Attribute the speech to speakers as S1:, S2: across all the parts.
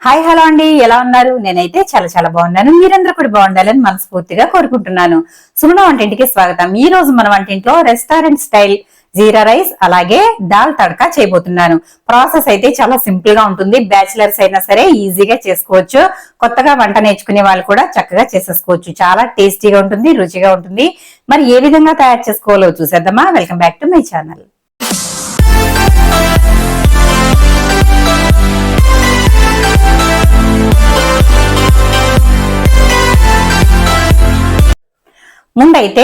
S1: Hi hello అండి, ఎలా ఉన్నారు? నేనైతే చాలా చాలా బాగున్నాను. మీరందరూ కూడా బాగుండాలని మనస్ఫూర్తిగా కోరుకుంటున్నాను. సుగుణ వంటింటికి స్వాగతం. ఈ రోజు మన వంటింట్లో రెస్టారెంట్ స్టైల్ జీరా రైస్ అలాగే దాల్ తడకా చేయబోతున్నాను. ప్రాసెస్ అయితే చాలా సింపుల్ గా ఉంటుంది. బ్యాచిలర్స్ అయినా సరే ఈజీగా చేసుకోవచ్చు. కొత్తగా వంట నేర్చుకునే వాళ్ళు కూడా చక్కగా చేసేసుకోవచ్చు. చాలా టేస్టీగా ఉంటుంది, రుచిగా ఉంటుంది. మరి ఏ విధంగా తయారు చేసుకోవాలో చూసేద్దామా? Welcome back to my channel. ముందైతే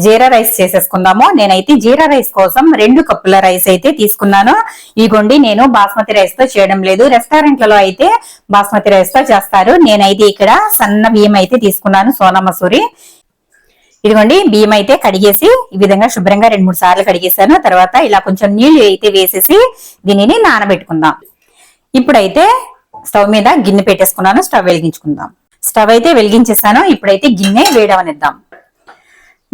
S1: జీరా రైస్ చేసేసుకుందాము. నేనైతే జీరా రైస్ కోసం 2 కప్పుల రైస్ అయితే తీసుకున్నాను. ఇదిగోండి, నేను బాస్మతి రైస్ తో చేయడం లేదు. రెస్టారెంట్లలో అయితే బాస్మతి రైస్ తో చేస్తారు. నేనైతే ఇక్కడ సన్న బియ్యం అయితే తీసుకున్నాను, సోనా మసూరి. ఇదిగోండి, బియ్యం అయితే కడిగేసి ఈ విధంగా శుభ్రంగా 2-3 సార్లు కడిగేసాను. తర్వాత ఇలా కొంచెం నీళ్లు అయితే వేసేసి దీనిని నానబెట్టుకుందాం. ఇప్పుడైతే స్టవ్ మీద గిన్నె పెట్టేసుకున్నాను. స్టవ్ వెలిగించుకుందాం. స్టవ్ అయితే వెలిగించేసాను. ఇప్పుడైతే గిన్నె వేడవనిద్దాం.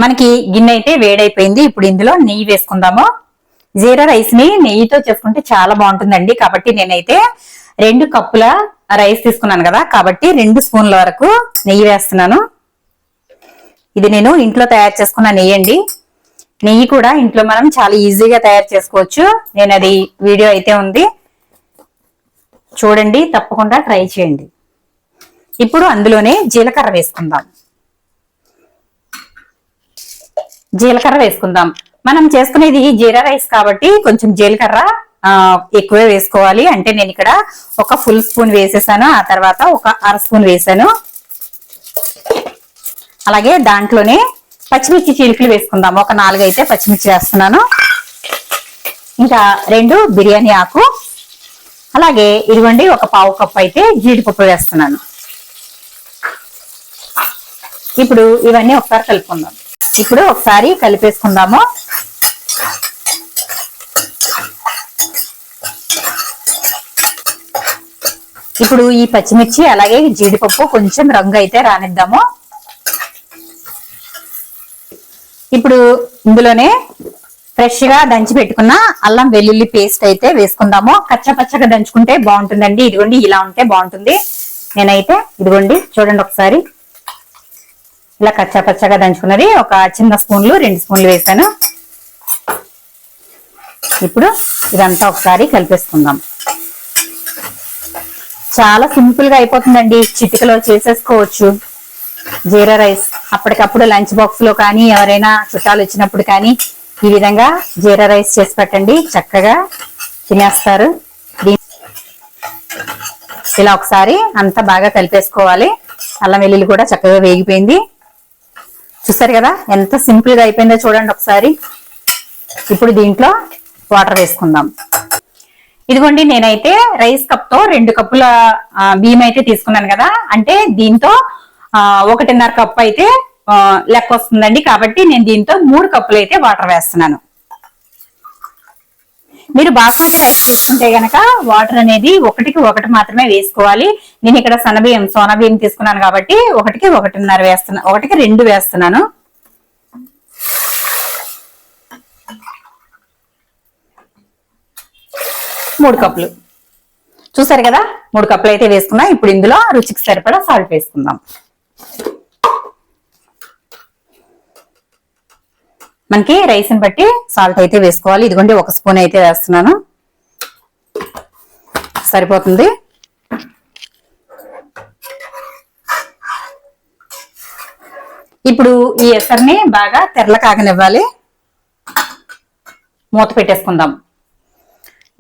S1: మనకి గిన్నె అయితే వేడైపోయింది. ఇప్పుడు ఇందులో నెయ్యి వేసుకుందాము. జీరా రైస్ ని నెయ్యితో చేసుకుంటే చాలా బాగుంటుందండి. కాబట్టి నేనైతే 2 కప్పుల రైస్ తీసుకున్నాను కదా, కాబట్టి 2 స్పూన్ల వరకు నెయ్యి వేస్తున్నాను. ఇది నేను ఇంట్లో తయారు చేసుకున్న నెయ్యి అండి. నెయ్యి కూడా ఇంట్లో మనం చాలా ఈజీగా తయారు చేసుకోవచ్చు. నేను అది వీడియో అయితే ఉంది, చూడండి, తప్పకుండా ట్రై చేయండి. ఇప్పుడు అందులోనే జీలకర్ర వేసుకుందాం. జీలకర్ర వేసుకుందాం. మనం చేసుకునేది జీరా రైస్ కాబట్టి కొంచెం జీలకర్ర ఎక్కువే వేసుకోవాలి. అంటే నేను ఇక్కడ ఒక ఫుల్ స్పూన్ వేసేసాను, ఆ తర్వాత ఒక అర స్పూన్ వేసాను. అలాగే దాంట్లోనే పచ్చిమిర్చి చీలికలు వేసుకుందాం. ఒక 4 అయితే పచ్చిమిర్చి వేస్తున్నాను. ఇంకా 2 బిర్యానీ ఆకు, అలాగే ఇదిగోండి ఒక పావు కప్పు అయితే జీడిపప్పు వేస్తున్నాను. ఇప్పుడు ఇవన్నీ ఒకసారి కలుపుకుందాం. ఇప్పుడు ఒకసారి కలిపేసుకుందాము. ఇప్పుడు ఈ పచ్చిమిర్చి అలాగే జీడిపప్పు కొంచెం రంగు అయితే రానిద్దాము. ఇప్పుడు ఇందులోనే ఫ్రెష్ గా దంచి పెట్టుకున్న అల్లం వెల్లుల్లి పేస్ట్ అయితే వేసుకుందాము. కచ్చపచ్చగా దంచుకుంటే బాగుంటుందండి. ఇదిగోండి, ఇలా ఉంటే బాగుంటుంది. నేనైతే ఇదిగోండి చూడండి, ఒకసారి ఇలా కచ్చాపచ్చగా దంచుకున్నది ఒక చిన్న స్పూన్లు 2 స్పూన్లు వేసాను. ఇప్పుడు ఇదంతా ఒకసారి కలిపేసుకుందాం. చాలా సింపుల్ గా అయిపోతుందండి. చిటికలో చేసేసుకోవచ్చు జీరా రైస్. అప్పటికప్పుడు లంచ్ బాక్స్ లో కానీ ఎవరైనా చుట్టాలు వచ్చినప్పుడు కానీ ఈ విధంగా జీరా రైస్ చేసి పెట్టండి, చక్కగా తినేస్తారు. ఇలా ఒకసారి అంతా బాగా కలిపేసుకోవాలి. అల్లం వెల్లుల్లి కూడా చక్కగా వేగిపోయింది. చూసారు కదా ఎంత సింపుల్ గా అయిపోయిందో, చూడండి ఒకసారి. ఇప్పుడు దీంట్లో వాటర్ వేసుకుందాం. ఇదిగోండి, నేనైతే రైస్ కప్ తో 2 కప్పుల బియ్యం అయితే తీసుకున్నాను కదా, అంటే దీంతో 1.5 కప్పు అయితే లెక్క వస్తుందండి. కాబట్టి నేను దీంతో 3 కప్పులు అయితే వాటర్ వేస్తున్నాను. మీరు బాస్మతి రైస్ తీసుకుంటే గనక వాటర్ అనేది 1కి 1 మాత్రమే వేసుకోవాలి. నేను ఇక్కడ సన్నబియ్యం సోనా బియ్యం తీసుకున్నాను కాబట్టి 1కి 1.5 వేస్తున్నా, 1కి 2 వేస్తున్నాను. మూడు కప్పులు చూసారు కదా, 3 కప్పులు అయితే వేసుకున్నా. ఇప్పుడు ఇందులో రుచికి సరిపడా సాల్ట్ వేసుకుందాం. మనకి రైస్ ని బట్టి సాల్ట్ అయితే వేసుకోవాలి. ఇదిగోండి 1 స్పూన్ అయితే వేస్తున్నాను, సరిపోతుంది. ఇప్పుడు ఈ ఎసర్ని బాగా తెరల కాగనివ్వాలి. మూత పెట్టేసుకుందాం.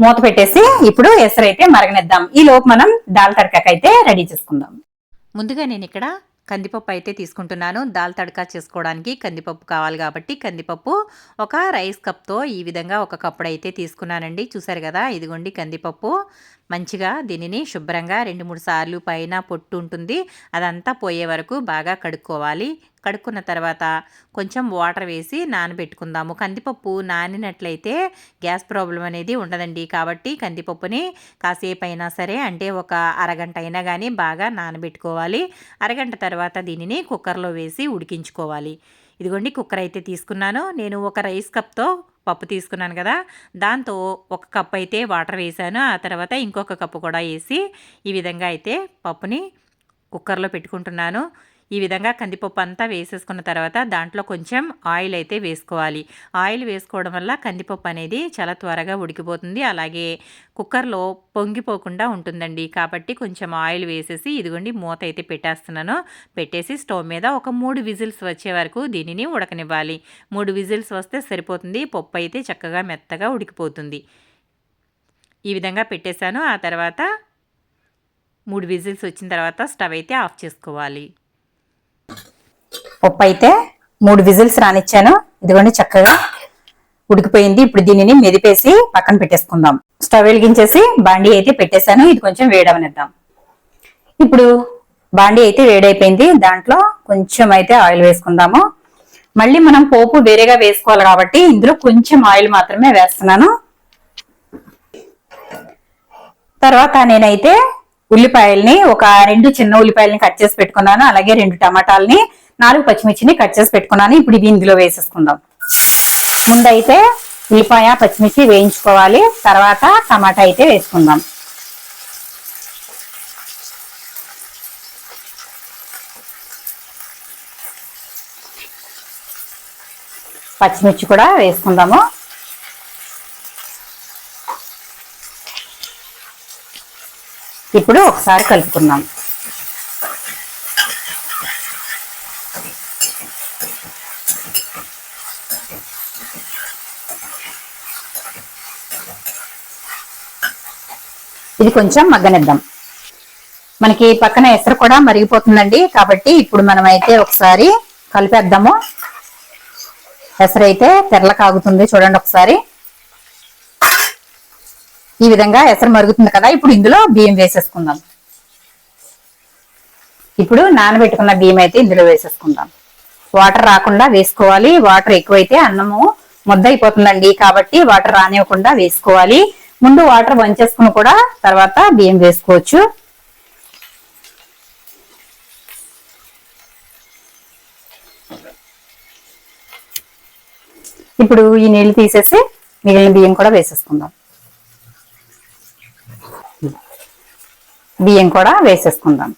S1: మూత పెట్టేసి ఇప్పుడు ఎసరు అయితే మరగనిద్దాం. ఈ లోపు మనం దాల్ తడకాకి అయితే రెడీ చేసుకుందాం.
S2: ముందుగా నేను ఇక్కడ కందిపప్పు అయితే తీసుకుంటున్నాను. దాల్ తడకా చేసుకోవడానికి కందిపప్పు కావాలి కాబట్టి కందిపప్పు ఒక రైస్ కప్తో ఈ విధంగా 1 కప్పుడు అయితే తీసుకున్నానండి. చూసారు కదా, ఇదిగోండి కందిపప్పు. మంచిగా దీనిని శుభ్రంగా 2-3 సార్లు పైన పొట్టు ఉంటుంది అదంతా పోయే వరకు బాగా కడుక్కోవాలి. కడుక్కున్న తర్వాత కొంచెం వాటర్ వేసి నానబెట్టుకుందాము. కందిపప్పు నానినట్లయితే గ్యాస్ ప్రాబ్లం అనేది ఉండదండి. కాబట్టి కందిపప్పుని కాసేపు అయినా సరే, అంటే ఒక అరగంట అయినా కానీ బాగా నానబెట్టుకోవాలి. అరగంట తర్వాత దీనిని కుక్కర్లో వేసి ఉడికించుకోవాలి. ఇదిగోండి కుక్కర్ అయితే తీసుకున్నాను. నేను ఒక రైస్ కప్‌తో పప్పు తీసుకున్నాను కదా! దాంతో ఒక కప్ అయితే వాటర్ వేశాను. ఆ తర్వాత ఇంకొక కప్పు కూడా ఏసి ఈ విధంగా అయితే పప్పుని కుక్కర్‌లో పెట్టుకుంటున్నాను. ఈ విధంగా కందిపప్పు అంతా వేసేసుకున్న తర్వాత దాంట్లో కొంచెం ఆయిల్ అయితే వేసుకోవాలి. ఆయిల్ వేసుకోవడం వల్ల కందిపప్పు అనేది చాలా త్వరగా ఉడికిపోతుంది. అలాగే కుక్కర్‌లో పొంగిపోకుండా ఉంటుందండి. కాబట్టి కొంచెం ఆయిల్ వేసేసి ఇదిగోండి మూత అయితే పెట్టేస్తున్నాను. పెట్టేసి స్టవ్ మీద ఒక 3 విజిల్స్ వచ్చే వరకు దీనిని ఉడకనివ్వాలి. 3 విజిల్స్ వస్తే సరిపోతుంది. పప్పు అయితే చక్కగా మెత్తగా ఉడికిపోతుంది. ఈ విధంగా పెట్టేశాను. ఆ తర్వాత 3 విజిల్స్ వచ్చిన తర్వాత స్టవ్ అయితే ఆఫ్ చేసుకోవాలి.
S1: పప్పు అయితే 3 విజిల్స్ రానిచ్చాను. ఇదిగోండి చక్కగా ఉడికిపోయింది. ఇప్పుడు దీనిని మెదిపేసి పక్కన పెట్టేసుకుందాం. స్టవ్ వెలిగించేసి బాండీ అయితే పెట్టేశాను. ఇది కొంచెం వేడవనిద్దాం. ఇప్పుడు బాండీ అయితే వేడైపోయింది. దాంట్లో కొంచెం అయితే ఆయిల్ వేసుకుందాము. మళ్ళీ మనం పోపు వేరేగా వేసుకోవాలి కాబట్టి ఇందులో కొంచెం ఆయిల్ మాత్రమే వేస్తున్నాను. తర్వాత నేనైతే ఉల్లిపాయల్ని ఒక 2 చిన్న ఉల్లిపాయలని కట్ చేసి పెట్టుకున్నాను. అలాగే 2 టమాటాలని 4 పచ్చిమిర్చిని కట్ చేసి పెట్టుకున్నాను. ఇప్పుడు ఇవి ఇందులో వేసేసుకుందాం. ముందైతే ఉల్లిపాయ పచ్చిమిర్చి వేయించుకోవాలి. తర్వాత టమాటా అయితే వేసుకుందాం. పచ్చిమిర్చి కూడా వేసుకుందాము. ఇప్పుడు ఒకసారి కలుపుకుందాం. ఇది కొంచెం మగ్గనిద్దాం. మనకి పక్కన ఎసరు కూడా మరిగిపోతుందండి. కాబట్టి ఇప్పుడు మనం అయితే ఒకసారి కలిపేద్దాము. ఎసరు అయితే తెరల కాగుతుంది చూడండి ఒకసారి. ఈ విధంగా ఎసరు మరుగుతుంది కదా. ఇప్పుడు ఇందులో బియ్యం వేసేసుకుందాం. ఇప్పుడు నానబెట్టుకున్న బియ్యం అయితే ఇందులో వేసేసుకుందాం. వాటర్ రాకుండా వేసుకోవాలి. వాటర్ ఎక్కువైతే అన్నము ముద్ద అయిపోతుందండి. కాబట్టి వాటర్ రానివ్వకుండా వేసుకోవాలి. ముందు వాటర్ వంచేసుకుని కూడా తర్వాత బియ్యం వేసుకోవచ్చు. ఇప్పుడు ఈ నీళ్లు తీసేసి మిగిలిన బియ్యం కూడా వేసేసుకుందాం. బియ్యం కూడా వేసేసుకుందాం.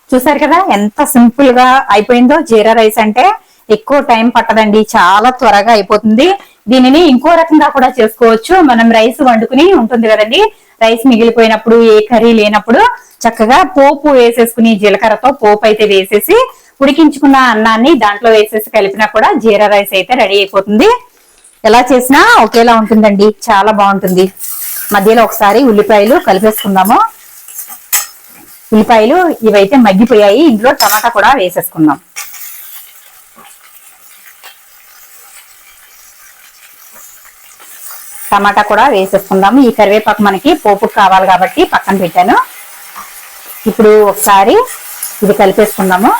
S1: చూసారు కదా ఎంత సింపుల్ గా అయిపోయిందో. జీరా రైస్ అంటే ఎక్కువ టైం పట్టదండి. చాలా త్వరగా అయిపోతుంది. దీనిని ఇంకో రకంగా కూడా చేసుకోవచ్చు. మనం రైస్ వండుకుని ఉంటుంది కదండి. రైస్ మిగిలిపోయినప్పుడు ఏ కర్రీ లేనప్పుడు చక్కగా పోపు వేసేసుకుని జీలకర్రతో పోపు అయితే వేసేసి ఉడికించుకున్న అన్నాన్ని దాంట్లో వేసేసి కలిపినా కూడా జీరా రైస్ అయితే రెడీ అయిపోతుంది. ఎలా చేసినా ఒకేలా ఉంటుందండి. చాలా బాగుంటుంది. మధ్యలో ఒకసారి ఉల్లిపాయలు కలిపేసుకుందాము. ఉల్లిపాయలు ఇవైతే మగ్గిపోయాయి. ఇందులో టమాటా కూడా వేసేసుకుందాం. టమాటా కూడా వేసేసుకుందాము. ఈ కరివేపాకు మనకి పోపుకు కావాలి కాబట్టి పక్కన పెట్టాను. ఇప్పుడు ఒకసారి ఇది కలిపేసుకుందాము.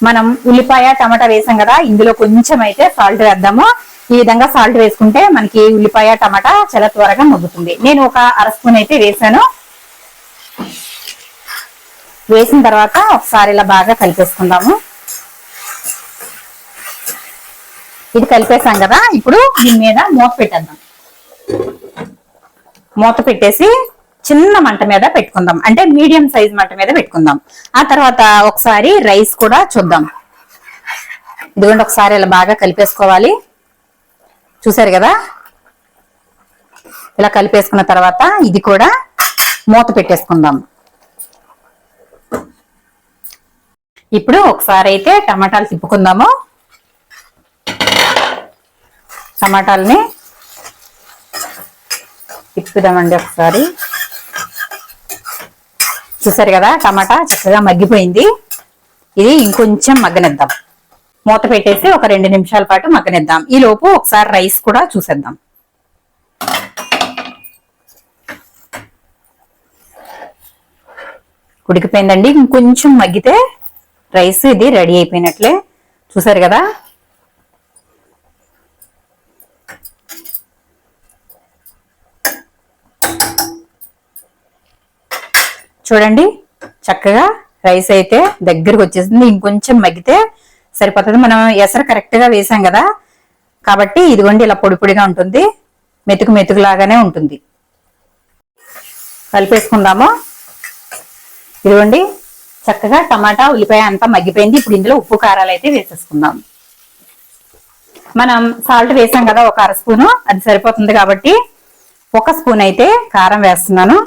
S1: మనం ఉల్లిపాయ టమాటా వేసాం కదా. ఇందులో కొంచెం అయితే సాల్ట్ వేద్దాము. ఈ విధంగా సాల్ట్ వేసుకుంటే మనకి ఉల్లిపాయ టమాటా చాలా త్వరగా మగ్గుతుంది. నేను ఒక 1/2 స్పూన్ అయితే వేసాను. వేసిన తర్వాత ఒకసారి ఇలా బాగా కలిపేసుకుందాము. ఇది కలిపేసాం కదా. ఇప్పుడు దీని మీద మూత పెట్టేద్దాం. మూత పెట్టేసి చిన్న మంట మీద పెట్టుకుందాం. అంటే మీడియం సైజ్ మంట మీద పెట్టుకుందాం. ఆ తర్వాత ఒకసారి రైస్ కూడా చూద్దాం. ఇదిగోండి ఒకసారి ఇలా బాగా కలిపేసుకోవాలి. చూసారు కదా. ఇలా కలిపేసుకున్న తర్వాత ఇది కూడా మూత పెట్టేసుకుందాం. ఇప్పుడు ఒకసారి అయితే టమాటాలు తిప్పుకుందాము. టమాటాలని తిప్పుదామండి ఒకసారి. చూసారు కదా టమాటా చక్కగా మగ్గిపోయింది. ఇది ఇంకొంచెం మగ్గనిద్దాం. మూత పెట్టేసి ఒక 2 నిమిషాల పాటు మగ్గనిద్దాం. ఈ లోపు ఒకసారి రైస్ కూడా చూసేద్దాం. ఉడికిపోయిందండి. ఇంకొంచెం మగ్గితే రైస్ ఇది రెడీ అయిపోయినట్లే. చూసారు కదా. చూడండి చక్కగా రైస్ అయితే దగ్గరకు వచ్చేసింది. ఇంకొంచెం మగ్గితే సరిపోతుంది. మనం ఎసరు కరెక్ట్ గా వేసాం కదా కాబట్టి ఇదిగోండి ఇలా పొడి పొడిగా ఉంటుంది, మెతుకు మెతుకు లాగానే ఉంటుంది. కలిపేసుకుందాము. ఇదిగోండి చక్కగా టమాటా ఉల్లిపాయ అంతా మగ్గిపోయింది. ఇప్పుడు ఇందులో ఉప్పు కారాలు అయితే వేసేసుకుందాం. మనం సాల్ట్ వేసాం కదా ఒక 1/2 స్పూను, అది సరిపోతుంది కాబట్టి 1 స్పూన్ అయితే కారం వేస్తున్నాను.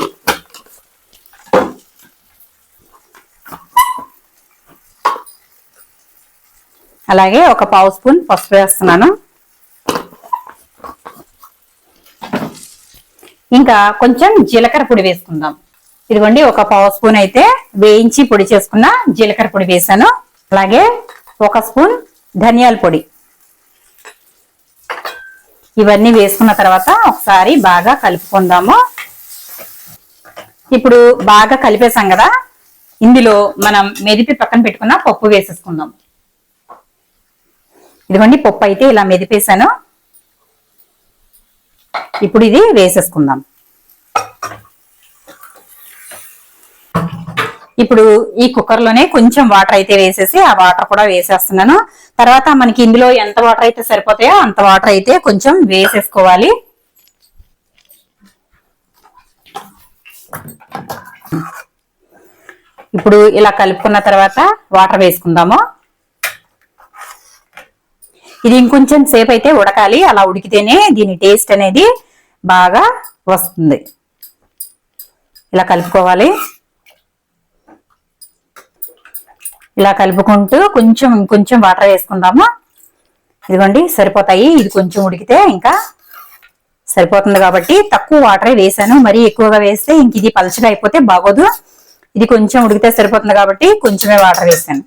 S1: అలాగే ఒక 1/2 స్పూన్ పసుపు వేస్తున్నాను. ఇంకా కొంచెం జీలకర్ర పొడి వేసుకుందాం. ఇదిగోండి ఒక 1/2 స్పూన్ అయితే వేయించి పొడి చేసుకున్న జీలకర్ర పొడి వేసాను. అలాగే 1 స్పూన్ ధనియాల పొడి. ఇవన్నీ వేసుకున్న తర్వాత ఒకసారి బాగా కలుపుకుందాము. ఇప్పుడు బాగా కలిపేసాం కదా, ఇందులో మనం మెదిపి పక్కన పెట్టుకున్న పప్పు వేసేసుకుందాం. ఇదిగోండి పప్పు అయితే ఇలా మెదిపేసాను. ఇప్పుడు ఇది వేసేసుకుందాం. ఇప్పుడు ఈ కుక్కర్ లోనే కొంచెం వాటర్ అయితే వేసేసి ఆ వాటర్ కూడా వేసేస్తున్నాను. తర్వాత మనకి ఇందులో ఎంత వాటర్ అయితే సరిపోతాయో అంత వాటర్ అయితే కొంచెం వేసేసుకోవాలి. ఇప్పుడు ఇలా కలుపుకున్న తర్వాత వాటర్ వేసుకుందాము. ఇది ఇంకొంచెం సేపు అయితే ఉడకాలి. అలా ఉడికితేనే దీని టేస్ట్ అనేది బాగా వస్తుంది. ఇలా కలుపుకోవాలి. ఇలా కలుపుకుంటూ కొంచెం వాటర్ వేసుకుందాము. ఇదిగోండి సరిపోతాయి. ఇది కొంచెం ఉడికితే ఇంకా సరిపోతుంది కాబట్టి తక్కువ వాటరే వేసాను. మరీ ఎక్కువగా వేస్తే ఇంక ఇది పలచగా అయిపోతే బాగోదు. ఇది కొంచెం ఉడికితే సరిపోతుంది కాబట్టి కొంచెమే వాటర్ వేసాను.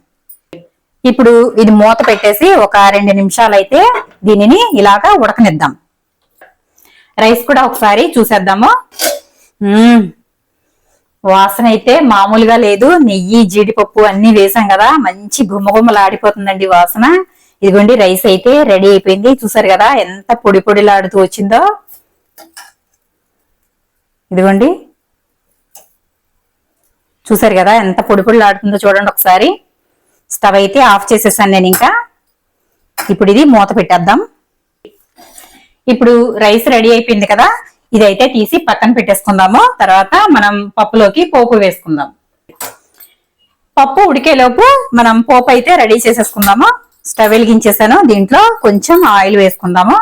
S1: ఇప్పుడు ఇది మూత పెట్టేసి ఒక 2 నిమిషాలు అయితే దీనిని ఇలాగా ఉడకనిద్దాం. రైస్ కూడా ఒకసారి చూసేద్దాము. వాసన అయితే మామూలుగా లేదు. నెయ్యి జీడిపప్పు అన్ని వేసాం కదా, మంచి గుమ్మగుమ్మలాడిపోతుందండి వాసన. ఇదిగోండి రైస్ అయితే రెడీ అయిపోయింది. చూసారు కదా ఎంత పొడి పొడిలాడుతూ వచ్చిందో. ఇదిగోండి చూసారు కదా ఎంత పొడి పొడిలాడుతుందో చూడండి ఒకసారి. స్టవ్ అయితే ఆఫ్ చేసేసాను నేను ఇంకా. ఇప్పుడు ఇది మూత పెట్టేద్దాం. ఇప్పుడు రైస్ రెడీ అయిపోయింది కదా, ఇదైతే తీసి పక్కన పెట్టేసుకుందాము. తర్వాత మనం పప్పులోకి పోపు వేసుకుందాం. పప్పు ఉడికేలోపు మనం పోపు అయితే రెడీ చేసేసుకుందాము. స్టవ్ వెలిగించేసాను. దీంట్లో కొంచెం ఆయిల్ వేసుకుందాము.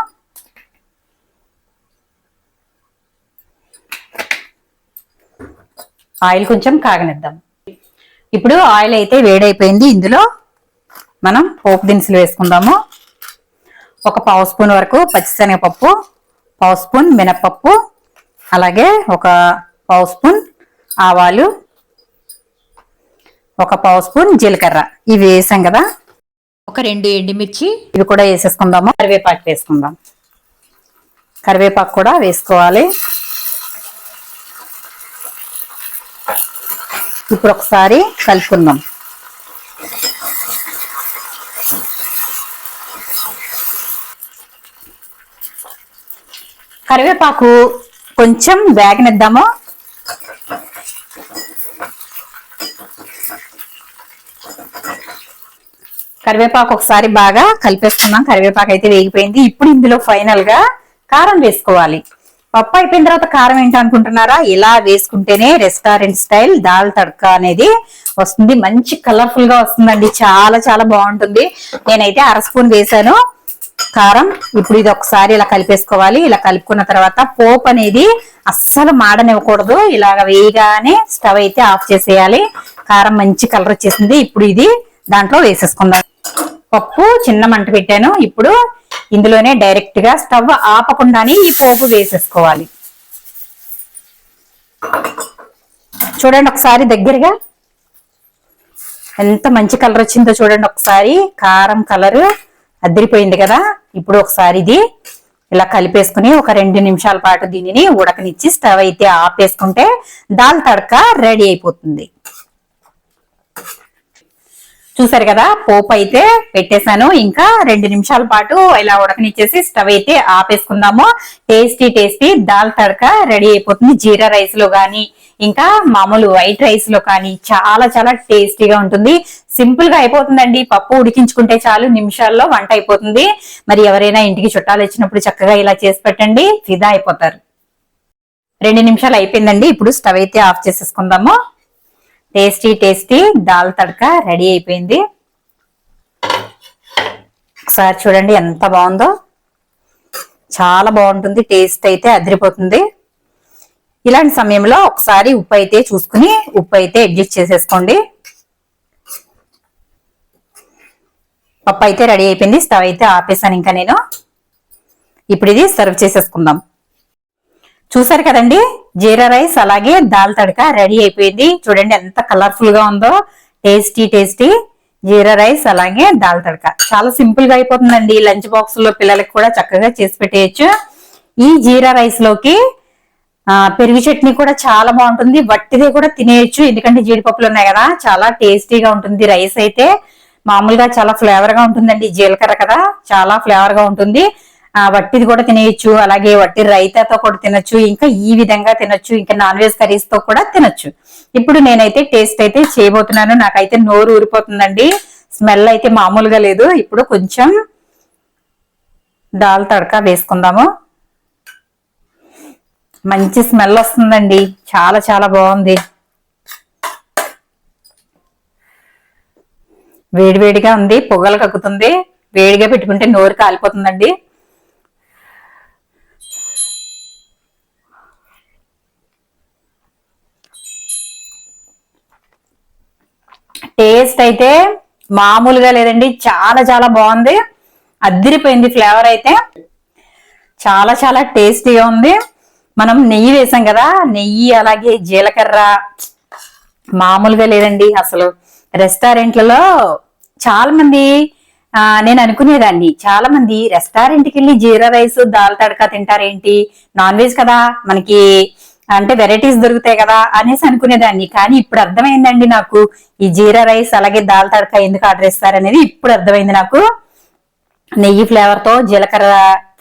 S1: ఆయిల్ కొంచెం కాగనిద్దాం. ఇప్పుడు ఆయిల్ అయితే వేడైపోయింది. ఇందులో మనం పోపు దినుసులు వేసుకుందాము. ఒక 1/2 స్పూన్ వరకు పచ్చిశనగపప్పు, 1/2 స్పూన్ మినపప్పు, అలాగే ఒక 1/2 స్పూన్ ఆవాలు, ఒక 1/2 స్పూన్ జీలకర్ర. ఇవి వేసాం కదా,
S2: ఒక 2 ఎండుమిర్చి
S1: ఇవి కూడా వేసేసుకుందాము. కరివేపాకు వేసుకుందాం. కరివేపాకు కూడా వేసుకోవాలి. ఇప్పుడు ఒకసారి కలుపుకుందాం. కరివేపాకు కొంచెం వేగనిద్దాము. కరివేపాకు ఒకసారి బాగా కలిపేసుకుందాం. కరివేపాకు అయితే వేగిపోయింది. ఇప్పుడు ఇందులో ఫైనల్ గా కారం వేసుకోవాలి. పప్పు అయిపోయిన తర్వాత కారం ఏంటి అనుకుంటున్నారా? ఇలా వేసుకుంటేనే రెస్టారెంట్ స్టైల్ దాల్ తడకా అనేది వస్తుంది. మంచి కలర్ఫుల్ గా వస్తుందండి. చాలా చాలా బాగుంటుంది. నేనైతే 1/2 స్పూన్ వేసాను కారం. ఇప్పుడు ఇది ఒకసారి ఇలా కలిపేసుకోవాలి. ఇలా కలుపుకున్న తర్వాత పోపు అనేది అస్సలు మాడనివ్వకూడదు. ఇలాగ వేయగానే స్టవ్ అయితే ఆఫ్ చేసేయాలి. కారం మంచి కలర్ వచ్చేసింది. ఇప్పుడు ఇది దాంట్లో వేసేసుకుందాం. పప్పు చిన్న మంట పెట్టాను. ఇప్పుడు ఇందులోనే డైరెక్ట్ గా స్టవ్ ఆపకుండానే ఈ పోపు వేసేసుకోవాలి. చూడండి ఒకసారి దగ్గరగా ఎంత మంచి కలర్ వచ్చిందో చూడండి ఒకసారి. కారం కలర్ అదిరిపోయింది కదా. ఇప్పుడు ఒకసారి ఇది ఇలా కలిపేసుకుని ఒక 2 నిమిషాల పాటు దీనిని ఉడకనిచ్చి స్టవ్ అయితే ఆపేసుకుంటే దాల్ తడకా రెడీ అయిపోతుంది. చూసారు కదా పోపు అయితే పెట్టేశాను. ఇంకా 2 నిమిషాల పాటు ఇలా ఉడకనిచ్చేసి స్టవ్ అయితే ఆపేసుకుందాము. Tasty tasty dal tadka ready అయిపోతుంది. జీరా రైస్ లో గానీ ఇంకా మామూలు వైట్ రైస్ లో కానీ చాలా చాలా టేస్టీగా ఉంటుంది. సింపుల్ గా అయిపోతుందండి. పప్పు ఉడికించుకుంటే చాలు, నిమిషాల్లో వంట అయిపోతుంది. మరి ఎవరైనా ఇంటికి చుట్టాలు వచ్చినప్పుడు చక్కగా ఇలా చేసి పెట్టండి, ఫిదా అయిపోతారు. 2 నిమిషాలు అయిపోయిందండి. ఇప్పుడు స్టవ్ అయితే ఆఫ్ చేసేసుకుందాము. టేస్టీ టేస్టీ దాల్ తడక రెడీ అయిపోయింది. ఒకసారి చూడండి ఎంత బాగుందో, చాలా బాగుంటుంది. టేస్ట్ అయితే అదిరిపోతుంది. ఇలాంటి సమయంలో ఒకసారి ఉప్పు అయితే చూసుకుని ఉప్పు అయితే అడ్జస్ట్ చేసేసుకోండి. పప్పు అయితే రెడీ అయిపోయింది. స్టవ్ అయితే ఆపేసాను ఇంకా నేను. ఇప్పుడు ఇది సర్వ్ చేసేసుకుందాం. చూసారు కదండి, జీరా రైస్ అలాగే దాల్ తడక రెడీ అయిపోయింది. చూడండి ఎంత కలర్ఫుల్ గా ఉందో. టేస్టీ టేస్టీ జీరా రైస్ అలాగే దాల్ తడక చాలా సింపుల్ గా అయిపోతుందండి. లంచ్ బాక్స్ లో పిల్లలకి కూడా చక్కగా చేసి పెట్టేయచ్చు. ఈ జీరా రైస్ లోకి పెరుగు చట్నీ కూడా చాలా బాగుంటుంది. వట్టిదే కూడా తినేయచ్చు, ఎందుకంటే జీడిపప్పులు ఉన్నాయి కదా. చాలా టేస్టీగా ఉంటుంది. రైస్ అయితే మామూలుగా చాలా ఫ్లేవర్ గా ఉంటుందండి. జీలకర్ర కదా, చాలా ఫ్లేవర్ గా ఉంటుంది. వట్టిది కూడా తినేయచ్చు, అలాగే వట్టి రైతాతో కూడా తినొచ్చు, ఇంకా ఈ విధంగా తినొచ్చు, ఇంకా నాన్ వెజ్ కర్రీస్ తో కూడా తినొచ్చు. ఇప్పుడు నేనైతే టేస్ట్ అయితే చేయబోతున్నాను. నాకైతే నోరు ఊరిపోతుందండి. స్మెల్ అయితే మామూలుగా లేదు. ఇప్పుడు కొంచెం దాల్ తడక వేసుకుందాము. మంచి స్మెల్ వస్తుందండి, చాలా చాలా బాగుంది. వేడివేడిగా ఉంది, పొగలు కక్కుతుంది. వేడిగా పెట్టుకుంటే నోరు కాలిపోతుందండి. టేస్ట్ అయితే మామూలుగా లేదండి, చాలా చాలా బాగుంది. అద్దిరిపోయింది. ఫ్లేవర్ అయితే చాలా చాలా టేస్టీగా ఉంది. మనం నెయ్యి వేసాం కదా, నెయ్యి అలాగే జీలకర్ర మామూలుగా లేదండి అసలు. రెస్టారెంట్లలో చాలా మంది నేను అనుకునేదాన్ని, చాలా మంది రెస్టారెంట్కి వెళ్ళి జీరా రైస్ దాల్ తడక తింటారేంటి, నాన్ వెజ్ కదా మనకి అంటే వెరైటీస్ దొరుకుతాయి కదా అనేసి అనుకునేదాన్ని. కానీ ఇప్పుడు అర్థమైందండి నాకు, ఈ జీరా రైస్ అలాగే దాల్ తడక ఎందుకు ఆర్డర్ ఇస్తారనేది ఇప్పుడు అర్థమైంది నాకు. నెయ్యి ఫ్లేవర్ తో, జీలకర్ర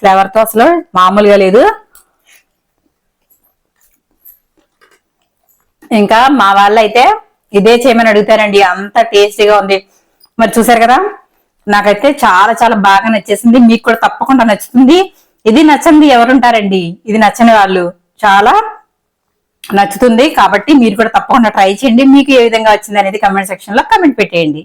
S1: ఫ్లేవర్ తో అసలు మామూలుగా లేదు. ఇంకా మా వాళ్ళైతే ఇదే చేయమని అడుగుతారండి, అంత టేస్టీగా ఉంది. మరి చూసారు కదా, నాకైతే చాలా చాలా బాగా నచ్చేసింది. మీకు కూడా తప్పకుండా నచ్చుతుంది. ఇది నచ్చంది ఎవరుంటారండి, ఇది నచ్చని వాళ్ళు. చాలా నచ్చుతుంది. కాబట్టి మీరు కూడా తప్పకుండా ట్రై చేయండి. మీకు ఏ విధంగా వచ్చింది అనేది కమెంట్ సెక్షన్ లో కమెంట్ పెట్టేయండి.